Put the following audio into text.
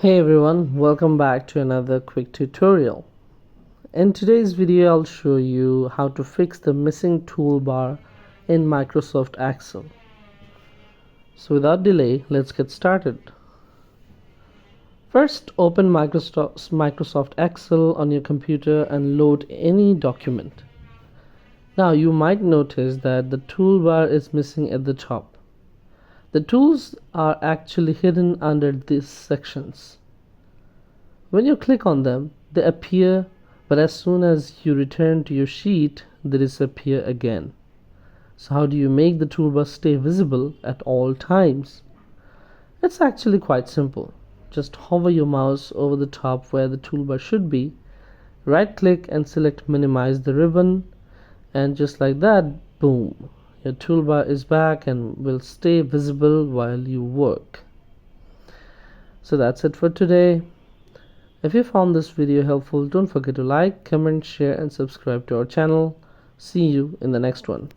Hey everyone, welcome back to another quick tutorial. In today's video, I'll show you how to fix the missing toolbar in Microsoft Excel. So without delay, let's get started. First, open Microsoft Excel on your computer and load any document. Now you might notice that the toolbar is missing at the top. The tools are actually hidden under these sections. When you click on them, they appear, but as soon as you return to your sheet, they disappear again. So how do you make the toolbar stay visible at all times? It's actually quite simple. Just hover your mouse over the top where the toolbar should be, right-click and select Minimize the ribbon, and just like that, boom, your toolbar is back and will stay visible while you work. So that's it for today. If you found this video helpful, don't forget to like, comment, share and subscribe to our channel. See you in the next one.